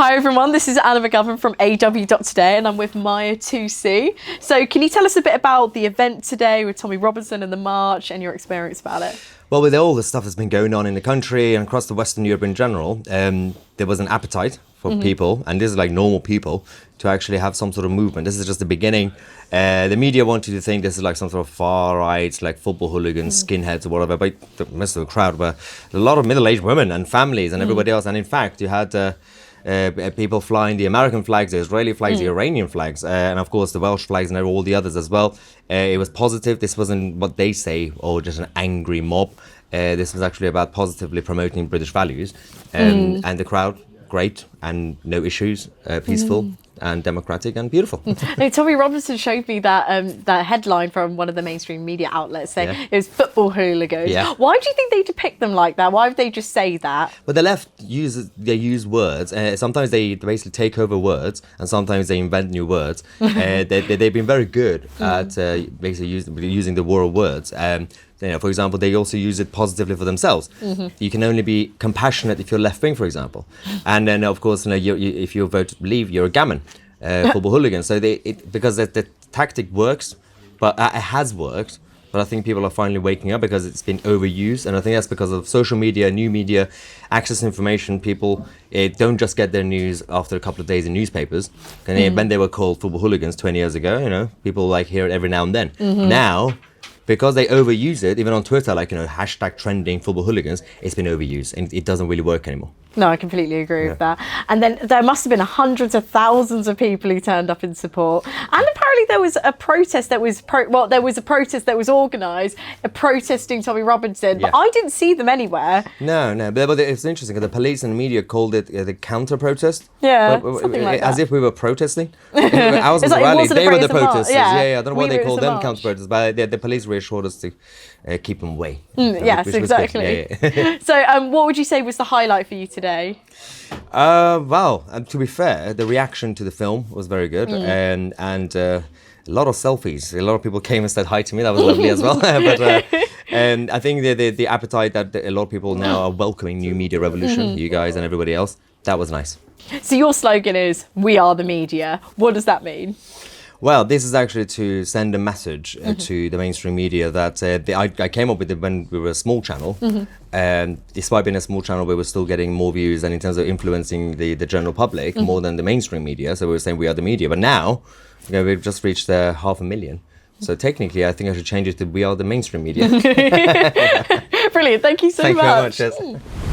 Hi everyone, this is Anna McGovern from AW.Today and I'm with Mahyar Tousi. So can you tell us a bit about the event today with Tommy Robinson and the march and your experience about it? Well, with all the stuff that's been going on in the country and across the Western Europe in general, there was an appetite for people, and this is like normal people, to actually have some sort of movement. This is just the beginning. The media wanted to think this is like some sort of far right, like football hooligans, skinheads or whatever, but the rest of the crowd were a lot of middle-aged women and families and everybody else. And in fact, you had people flying the American flags, the Israeli flags, the Iranian flags, and of course the Welsh flags and all the others as well. It was positive. This wasn't what they say, or just an angry mob. This was actually about positively promoting British values, and the crowd, great, and no issues, peaceful and democratic and beautiful. No, Tommy Robinson showed me that headline from one of the mainstream media outlets saying it was football hooligans. Yeah. Why do you think they depict them like that? Why would they just say that? But the left use words. Sometimes they basically take over words, and sometimes they invent new words. They've been very good at basically using the war of words. For example, they also use it positively for themselves. You can only be compassionate if you're left wing, for example. And then, of course, if you vote Leave, you're a gammon, football hooligan. So because the tactic works, but it has worked. But I think people are finally waking up because it's been overused. And I think that's because of social media, new media, access to information. People don't just get their news after a couple of days in newspapers. And when they were called football hooligans 20 years ago, people like hear it every now and then. Now, because they overuse it, even on Twitter, hashtag trending football hooligans, it's been overused and it doesn't really work anymore. No, I completely agree with that. And then there must have been hundreds of thousands of people who turned up in support. And apparently there was a protest that was organised protesting Tommy Robinson, but I didn't see them anywhere. No, but it's interesting because the police and media called it the counter-protest. Yeah, something like that. As if we were protesting. I was at the rally. They were the protesters. I don't know why they called them counter-protesters, but the police reassured us to keep them away. Yes, exactly. So what would you say was the highlight for you today? Well, to be fair, the reaction to the film was very good, and a lot of selfies. A lot of people came and said hi to me. That was lovely as well. And I think the appetite that a lot of people now are welcoming new media revolution, you guys and everybody else, that was nice. So your slogan is "We are the media." What does that mean? Well, this is actually to send a message to the mainstream media that I came up with it when we were a small channel. And despite being a small channel, we were still getting more views and in terms of influencing the general public more than the mainstream media. So we were saying we are the media. But now, we've just reached 500,000. So technically, I think I should change it to we are the mainstream media. Brilliant. Thank you so much. Thank you very much. Yes.